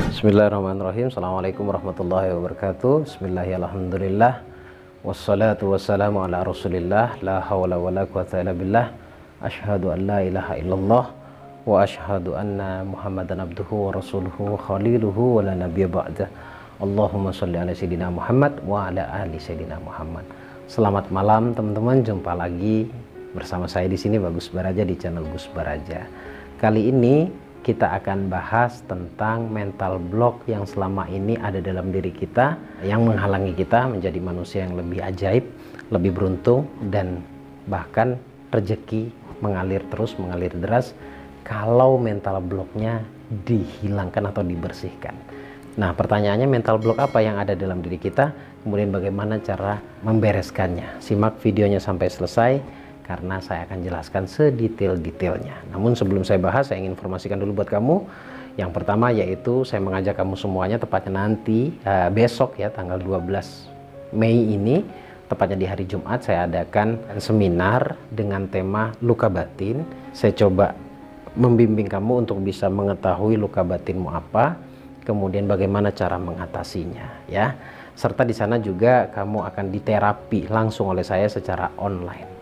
Bismillahirrahmanirrahim. Assalamualaikum warahmatullahi wabarakatuh. Bismillahirrahmanirrahim. Wassalatu wassalamu ala rasulillah. La hawla wa la quwata illa billah. Ashhadu an la ilaha illallah wa ashhadu anna muhammadan abduhu wa rasuluhu khaliluhu wa la nabiyya ba'dah. Allahumma sholli ala sayyidina Muhammad wa ala ali sayyidina Muhammad. Selamat malam teman-teman, jumpa lagi bersama saya di sini Bagus Baraja di channel Gus Baraja. Kali ini kita akan bahas tentang mental block yang selama ini ada dalam diri kita, yang menghalangi kita menjadi manusia yang lebih ajaib, lebih beruntung, dan bahkan rezeki mengalir terus, mengalir deras kalau mental blocknya dihilangkan atau dibersihkan. Nah, pertanyaannya, mental block apa yang ada dalam diri kita, kemudian bagaimana cara membereskannya? Simak videonya sampai selesai, karena saya akan jelaskan sedetail-detailnya. Namun sebelum saya bahas, saya ingin informasikan dulu buat kamu. Yang pertama yaitu saya mengajak kamu semuanya, tepatnya nanti besok ya, tanggal 12 Mei ini, tepatnya di hari Jumat, saya adakan seminar dengan tema luka batin. Saya coba membimbing kamu untuk bisa mengetahui luka batinmu apa, kemudian bagaimana cara mengatasinya ya. Serta di sana juga kamu akan diterapi langsung oleh saya secara online.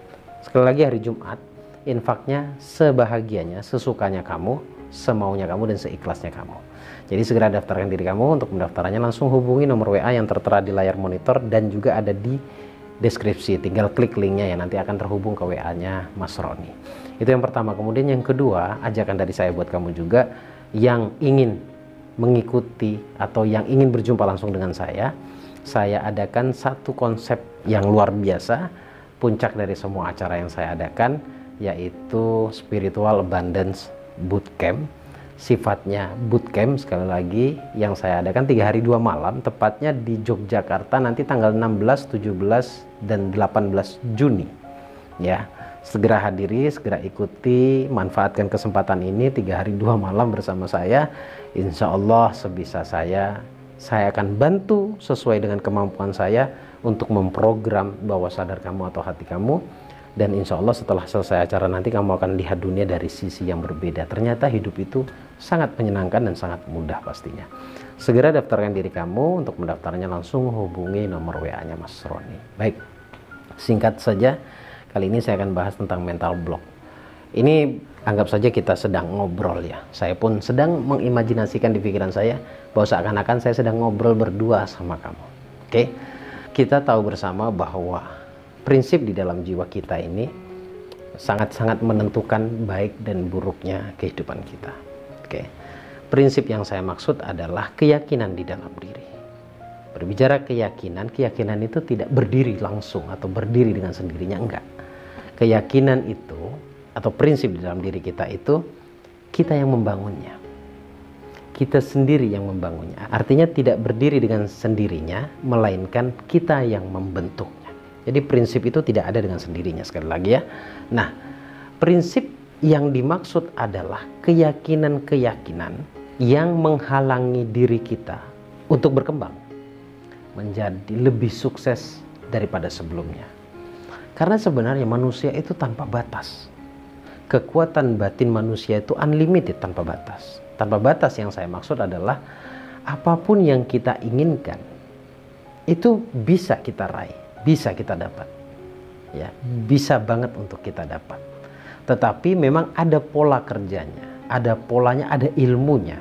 Sekali lagi, hari Jumat, infaknya sebahagianya, sesukanya kamu, semaunya kamu, dan seikhlasnya kamu. Jadi segera daftarkan diri kamu. Untuk mendaftarnya langsung hubungi nomor WA yang tertera di layar monitor dan juga ada di deskripsi. Tinggal klik linknya ya, nanti akan terhubung ke WA-nya Mas Roni. Itu yang pertama. Kemudian yang kedua, ajakan dari saya buat kamu juga yang ingin mengikuti atau yang ingin berjumpa langsung dengan saya adakan satu konsep yang luar biasa, puncak dari semua acara yang saya adakan, yaitu Spiritual Abundance Bootcamp. Sifatnya bootcamp, sekali lagi, yang saya adakan 3 hari 2 malam, tepatnya di Yogyakarta nanti tanggal 16, 17, dan 18 Juni ya. Segera hadiri, segera ikuti, manfaatkan kesempatan ini 3 hari 2 malam bersama saya. Insya Allah sebisa saya akan bantu sesuai dengan kemampuan saya untuk memprogram bawah sadar kamu atau hati kamu. Dan insya Allah setelah selesai acara nanti kamu akan lihat dunia dari sisi yang berbeda. Ternyata hidup itu sangat menyenangkan dan sangat mudah pastinya. Segera daftarkan diri kamu. Untuk mendaftarnya langsung hubungi nomor WA-nya Mas Roni. Baik, singkat saja, kali ini saya akan bahas tentang mental block. Ini anggap saja kita sedang ngobrol ya. Saya pun sedang mengimajinasikan di pikiran saya bahwa seakan-akan saya sedang ngobrol berdua sama kamu. Oke? Kita tahu bersama bahwa prinsip di dalam jiwa kita ini sangat-sangat menentukan baik dan buruknya kehidupan kita. Oke. Prinsip yang saya maksud adalah keyakinan di dalam diri. Berbicara keyakinan itu tidak berdiri langsung atau berdiri dengan sendirinya, enggak. Keyakinan itu atau prinsip di dalam diri kita itu kita yang membangunnya. Kita sendiri yang membangunnya. Artinya tidak berdiri dengan sendirinya, melainkan kita yang membentuknya. Jadi prinsip itu tidak ada dengan sendirinya, sekali lagi ya. Nah, prinsip yang dimaksud adalah keyakinan-keyakinan yang menghalangi diri kita untuk berkembang menjadi lebih sukses daripada sebelumnya. Karena sebenarnya manusia itu tanpa batas. Kekuatan batin manusia itu unlimited, tanpa batas. Tanpa batas yang saya maksud adalah apapun yang kita inginkan itu bisa kita raih, bisa kita dapat. Ya, bisa banget untuk kita dapat. Tetapi memang ada pola kerjanya, ada polanya, ada ilmunya,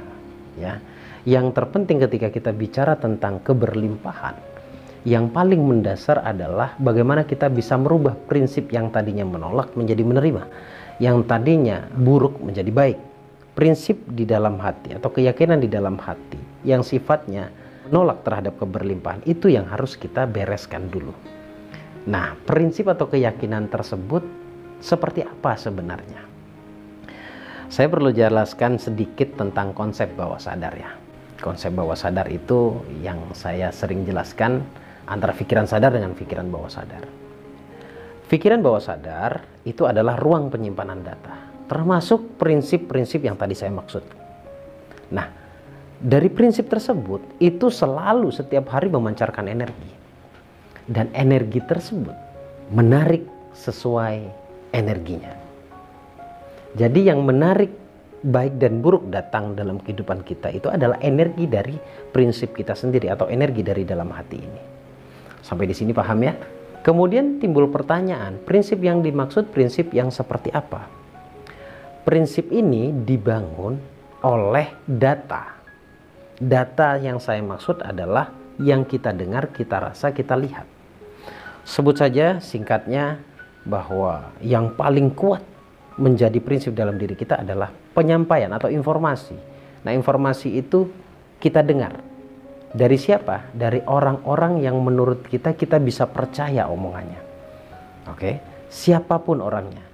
ya. Yang terpenting ketika kita bicara tentang keberlimpahan, yang paling mendasar adalah bagaimana kita bisa merubah prinsip yang tadinya menolak menjadi menerima, yang tadinya buruk menjadi baik. Prinsip di dalam hati atau keyakinan di dalam hati yang sifatnya menolak terhadap keberlimpahan itu yang harus kita bereskan dulu. Nah, prinsip atau keyakinan tersebut seperti apa sebenarnya? Saya perlu jelaskan sedikit tentang konsep bawah sadar ya. Konsep bawah sadar itu yang saya sering jelaskan antara pikiran sadar dengan pikiran bawah sadar. Pikiran bawah sadar itu adalah ruang penyimpanan data, termasuk prinsip-prinsip yang tadi saya maksud. Nah, dari prinsip tersebut itu selalu setiap hari memancarkan energi. Dan energi tersebut menarik sesuai energinya. Jadi yang menarik baik dan buruk datang dalam kehidupan kita itu adalah energi dari prinsip kita sendiri atau energi dari dalam hati ini. Sampai di sini paham ya? Kemudian timbul pertanyaan, prinsip yang dimaksud prinsip yang seperti apa? Prinsip ini dibangun oleh data. Data yang saya maksud adalah yang kita dengar, kita rasa, kita lihat. Sebut saja singkatnya bahwa yang paling kuat menjadi prinsip dalam diri kita adalah penyampaian atau informasi. Nah, informasi itu kita dengar. Dari siapa? Dari orang-orang yang menurut kita bisa percaya omongannya. Oke, siapapun orangnya.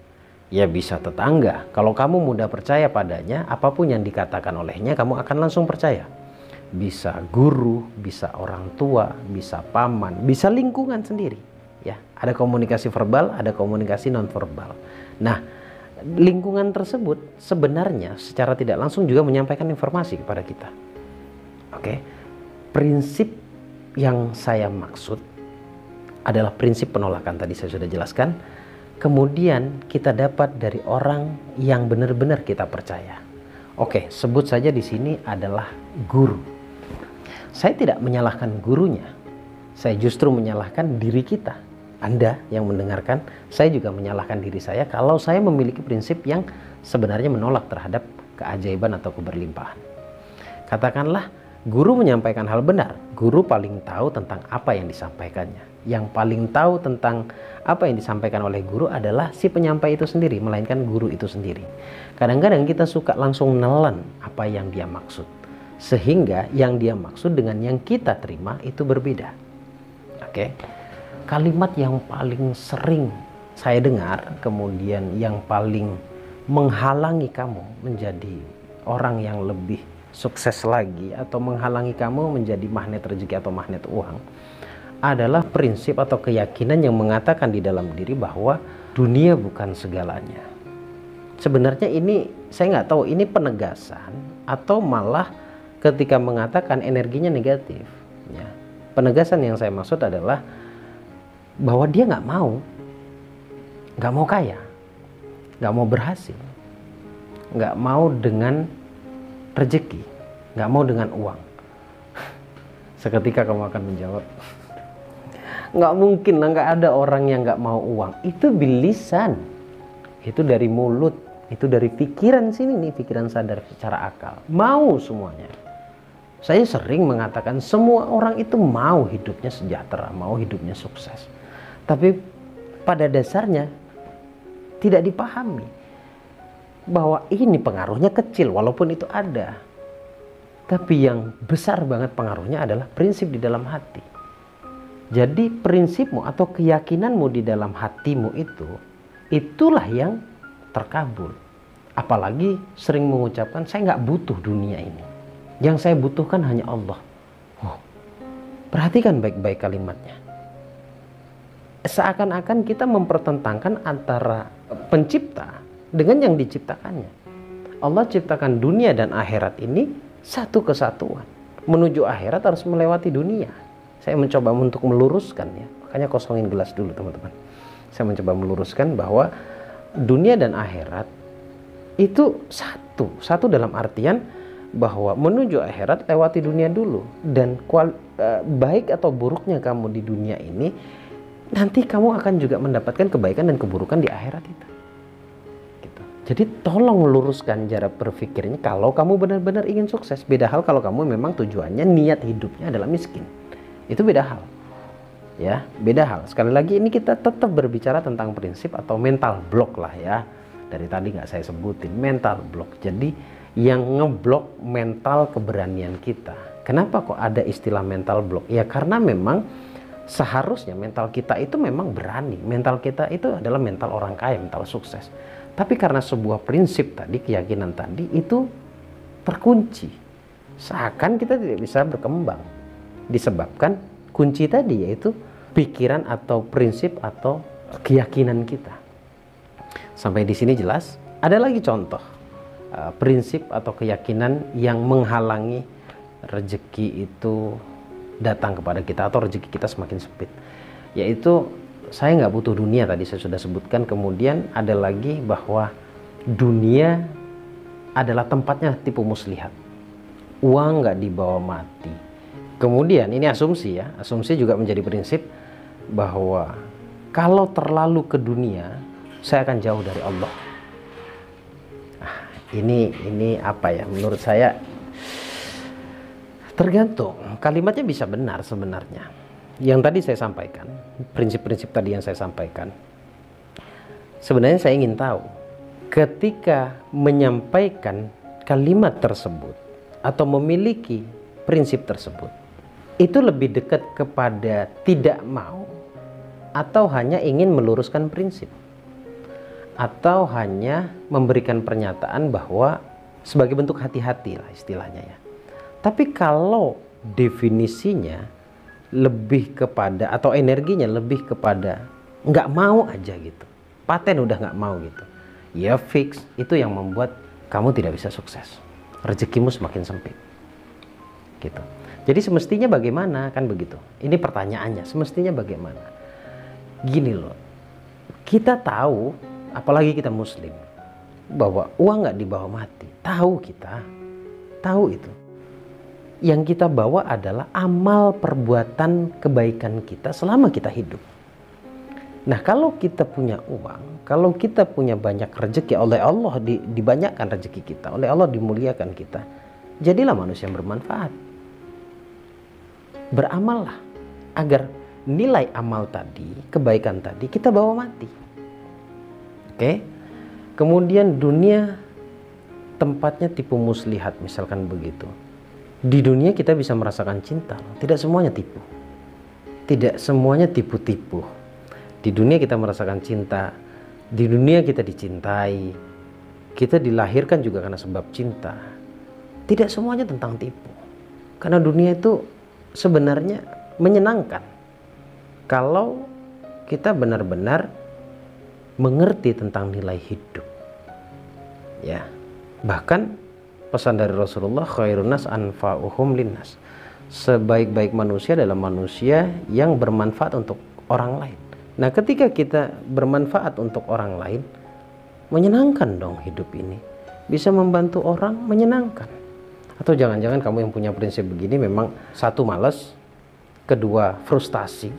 Ya bisa tetangga. Kalau kamu mudah percaya padanya, apapun yang dikatakan olehnya kamu akan langsung percaya. Bisa guru, bisa orang tua, bisa paman, bisa lingkungan sendiri. Ya, ada komunikasi verbal, ada komunikasi non-verbal. Nah, lingkungan tersebut sebenarnya secara tidak langsung juga menyampaikan informasi kepada kita. Oke, prinsip yang saya maksud adalah prinsip penolakan, tadi saya sudah jelaskan. Kemudian kita dapat dari orang yang benar-benar kita percaya. Oke, sebut saja di sini adalah guru. Saya tidak menyalahkan gurunya, saya justru menyalahkan diri kita. Anda yang mendengarkan, saya juga menyalahkan diri saya kalau saya memiliki prinsip yang sebenarnya menolak terhadap keajaiban atau keberlimpahan. Katakanlah guru menyampaikan hal benar, guru paling tahu tentang apa yang disampaikannya. Yang paling tahu tentang apa yang disampaikan oleh guru adalah si penyampai itu sendiri, melainkan guru itu sendiri. Kadang-kadang kita suka langsung nelen apa yang dia maksud, sehingga yang dia maksud dengan yang kita terima itu berbeda. Oke. Kalimat yang paling sering saya dengar, kemudian yang paling menghalangi kamu menjadi orang yang lebih sukses lagi, atau menghalangi kamu menjadi magnet rezeki atau magnet uang, adalah prinsip atau keyakinan yang mengatakan di dalam diri bahwa dunia bukan segalanya. Sebenarnya ini saya nggak tahu ini penegasan atau malah ketika mengatakan energinya negatif. Ya. Penegasan yang saya maksud adalah bahwa dia nggak mau kaya, nggak mau berhasil, nggak mau dengan rezeki, nggak mau dengan uang. Seketika kamu akan menjawab, nggak mungkin lah, nggak ada orang yang nggak mau uang. Itu bilisan, itu dari mulut, itu dari pikiran sini nih, pikiran sadar secara akal. Mau semuanya. Saya sering mengatakan semua orang itu mau hidupnya sejahtera, mau hidupnya sukses. Tapi pada dasarnya tidak dipahami bahwa ini pengaruhnya kecil walaupun itu ada. Tapi yang besar banget pengaruhnya adalah prinsip di dalam hati. Jadi prinsipmu atau keyakinanmu di dalam hatimu itulah yang terkabul. Apalagi sering mengucapkan saya nggak butuh dunia ini. Yang saya butuhkan hanya Allah. Perhatikan baik-baik kalimatnya. Seakan-akan kita mempertentangkan antara pencipta dengan yang diciptakannya. Allah ciptakan dunia dan akhirat ini satu kesatuan. Menuju akhirat harus melewati dunia. Saya mencoba untuk meluruskan ya. Makanya kosongin gelas dulu teman-teman. Saya mencoba meluruskan bahwa dunia dan akhirat itu satu. Satu dalam artian bahwa menuju akhirat lewati dunia dulu. Dan baik atau buruknya kamu di dunia ini, nanti kamu akan juga mendapatkan kebaikan dan keburukan di akhirat itu. Gitu. Jadi tolong luruskan cara berpikirnya kalau kamu benar-benar ingin sukses. Beda hal kalau kamu memang tujuannya, niat hidupnya adalah miskin. Itu beda hal. Ya, beda hal. Sekali lagi ini kita tetap berbicara tentang prinsip atau mental block lah ya. Dari tadi nggak saya sebutin, mental block. Jadi yang ngeblok mental keberanian kita. Kenapa kok ada istilah mental block? Ya karena memang seharusnya mental kita itu memang berani. Mental kita itu adalah mental orang kaya, mental sukses. Tapi karena sebuah prinsip tadi, keyakinan tadi itu terkunci. Seakan kita tidak bisa berkembang. Disebabkan kunci tadi yaitu pikiran atau prinsip atau keyakinan kita. Sampai di sini jelas? Ada lagi contoh prinsip atau keyakinan yang menghalangi rezeki itu datang kepada kita atau rezeki kita semakin sempit, yaitu saya nggak butuh dunia, tadi saya sudah sebutkan. Kemudian ada lagi bahwa dunia adalah tempatnya tipu muslihat. Uang nggak dibawa mati. Kemudian ini asumsi ya, asumsi juga menjadi prinsip bahwa kalau terlalu ke dunia, saya akan jauh dari Allah. Nah, ini apa ya? Menurut saya tergantung. Kalimatnya bisa benar sebenarnya. Yang tadi saya sampaikan, prinsip-prinsip tadi yang saya sampaikan. Sebenarnya saya ingin tahu, ketika menyampaikan kalimat tersebut atau memiliki prinsip tersebut, itu lebih dekat kepada tidak mau atau hanya ingin meluruskan prinsip, atau hanya memberikan pernyataan bahwa sebagai bentuk hati-hati lah istilahnya ya. Tapi kalau definisinya lebih kepada atau energinya lebih kepada nggak mau aja gitu, paten udah nggak mau gitu, ya fix, itu yang membuat kamu tidak bisa sukses, rezekimu semakin sempit gitu. Jadi semestinya bagaimana, kan begitu. Ini pertanyaannya, semestinya bagaimana? Gini loh, kita tahu, apalagi kita muslim, bahwa uang nggak dibawa mati. Tahu kita, tahu itu. Yang kita bawa adalah amal perbuatan kebaikan kita selama kita hidup. Nah, kalau kita punya uang, kalau kita punya banyak rezeki, oleh Allah dibanyakkan rezeki kita, oleh Allah dimuliakan kita, jadilah manusia yang bermanfaat. Beramallah agar nilai amal tadi, kebaikan tadi kita bawa mati. Oke? Kemudian dunia tempatnya tipu muslihat, misalkan begitu. Di dunia kita bisa merasakan cinta, tidak semuanya tipu. Tidak semuanya tipu-tipu. Di dunia kita merasakan cinta, di dunia kita dicintai, kita dilahirkan juga karena sebab cinta. Tidak semuanya tentang tipu. Karena dunia itu sebenarnya menyenangkan kalau kita benar-benar mengerti tentang nilai hidup ya. Bahkan pesan dari Rasulullah, khairun nas anfa'uhum linnas, sebaik-baik manusia adalah manusia yang bermanfaat untuk orang lain. Nah, ketika kita bermanfaat untuk orang lain, menyenangkan dong hidup ini, bisa membantu orang, menyenangkan. Atau jangan-jangan kamu yang punya prinsip begini memang satu malas, kedua frustasi,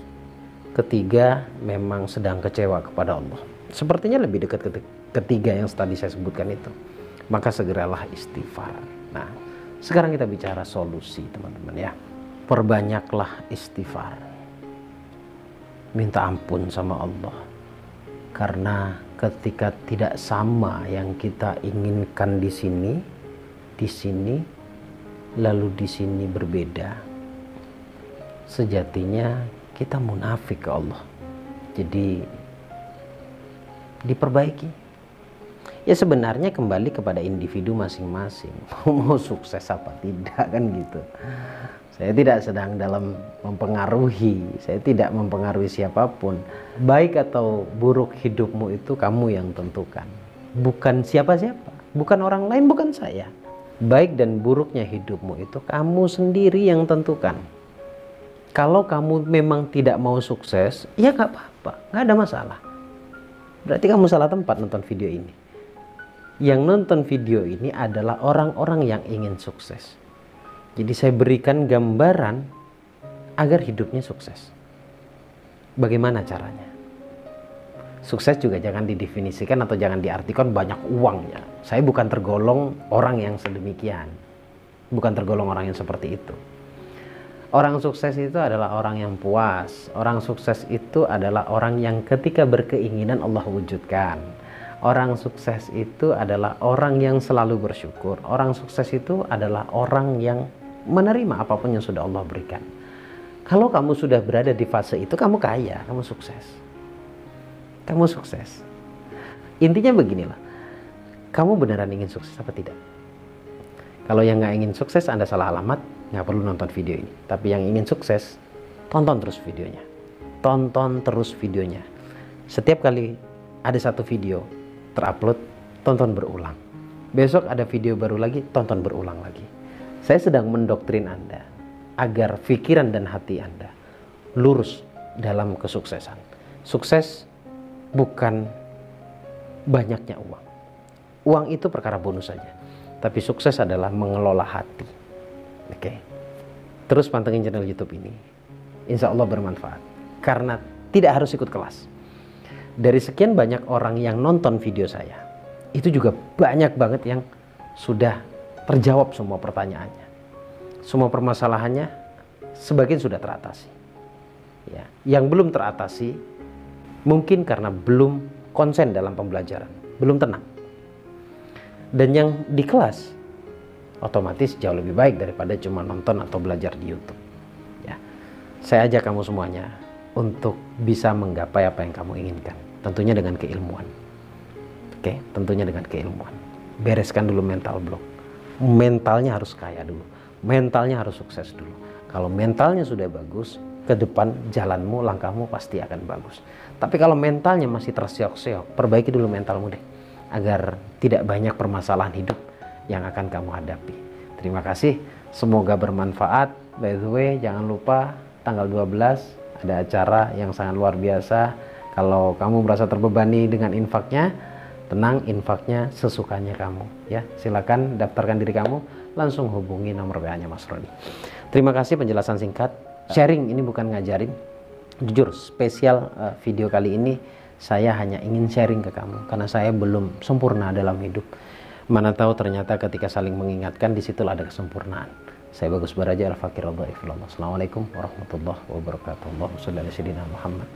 ketiga memang sedang kecewa kepada Allah. Sepertinya lebih dekat ketiga yang tadi saya sebutkan itu. Maka segeralah istighfar. Nah, sekarang kita bicara solusi teman-teman ya. Perbanyaklah istighfar. Minta ampun sama Allah. Karena ketika tidak sama yang kita inginkan di sini, lalu di sini berbeda, sejatinya kita munafik ke Allah. Jadi diperbaiki. Ya sebenarnya kembali kepada individu masing-masing, mau sukses apa tidak, kan gitu. Saya tidak sedang dalam mempengaruhi, saya tidak mempengaruhi siapapun. Baik atau buruk hidupmu itu kamu yang tentukan, bukan siapa-siapa, bukan orang lain, bukan saya. Baik dan buruknya hidupmu itu kamu sendiri yang tentukan. Kalau kamu memang tidak mau sukses, ya gak apa-apa, gak ada masalah. Berarti kamu salah tempat nonton video ini. Yang nonton video ini adalah orang-orang yang ingin sukses. Jadi saya berikan gambaran agar hidupnya sukses. Bagaimana caranya? Sukses juga jangan didefinisikan atau jangan diartikan banyak uangnya. Saya bukan tergolong orang yang sedemikian. Bukan tergolong orang yang seperti itu. Orang sukses itu adalah orang yang puas. Orang sukses itu adalah orang yang ketika berkeinginan Allah wujudkan. Orang sukses itu adalah orang yang selalu bersyukur. Orang sukses itu adalah orang yang menerima apapun yang sudah Allah berikan. Kalau kamu sudah berada di fase itu, kamu kaya, kamu sukses. Kamu sukses. Intinya beginilah. Kamu beneran ingin sukses apa tidak? Kalau yang nggak ingin sukses, Anda salah alamat, nggak perlu nonton video ini. Tapi yang ingin sukses, tonton terus videonya. Tonton terus videonya. Setiap kali ada satu video terupload, tonton berulang. Besok ada video baru lagi, tonton berulang lagi. Saya sedang mendoktrin Anda agar pikiran dan hati Anda lurus dalam kesuksesan. Sukses bukan banyaknya uang. Uang itu perkara bonus saja. Tapi sukses adalah mengelola hati. Oke. Terus pantengin channel YouTube ini. Insya Allah bermanfaat. Karena tidak harus ikut kelas. Dari sekian banyak orang yang nonton video saya, itu juga banyak banget yang sudah terjawab semua pertanyaannya. Semua permasalahannya sebagian sudah teratasi. Ya, yang belum teratasi mungkin karena belum konsen dalam pembelajaran, belum tenang. Dan yang di kelas otomatis jauh lebih baik daripada cuma nonton atau belajar di YouTube. Ya, saya ajak kamu semuanya untuk bisa menggapai apa yang kamu inginkan, tentunya dengan keilmuan. Oke, tentunya dengan keilmuan. Bereskan dulu mental block. Mentalnya harus kaya dulu. Mentalnya harus sukses dulu. Kalau mentalnya sudah bagus, ke depan jalanmu, langkahmu pasti akan bagus. Tapi kalau mentalnya masih terseok-seok, perbaiki dulu mentalmu deh, agar tidak banyak permasalahan hidup yang akan kamu hadapi. Terima kasih, semoga bermanfaat. By the way, jangan lupa tanggal 12 ada acara yang sangat luar biasa. Kalau kamu merasa terbebani dengan infaknya, tenang, infaknya sesukanya kamu. Ya, silakan daftarkan diri kamu, langsung hubungi nomor WA-nya Mas Roni. Terima kasih penjelasan singkat. Sharing ini bukan ngajarin. Jujur, spesial video kali ini saya hanya ingin sharing ke kamu karena saya belum sempurna dalam hidup. Mana tahu ternyata ketika saling mengingatkan disitulah ada kesempurnaan. Saya Bagus Baraja, Al-Fakir Al-Dhaifullah. Assalamualaikum warahmatullahi wabarakatuh. Allahumma shalli ala sayyidina Muhammad.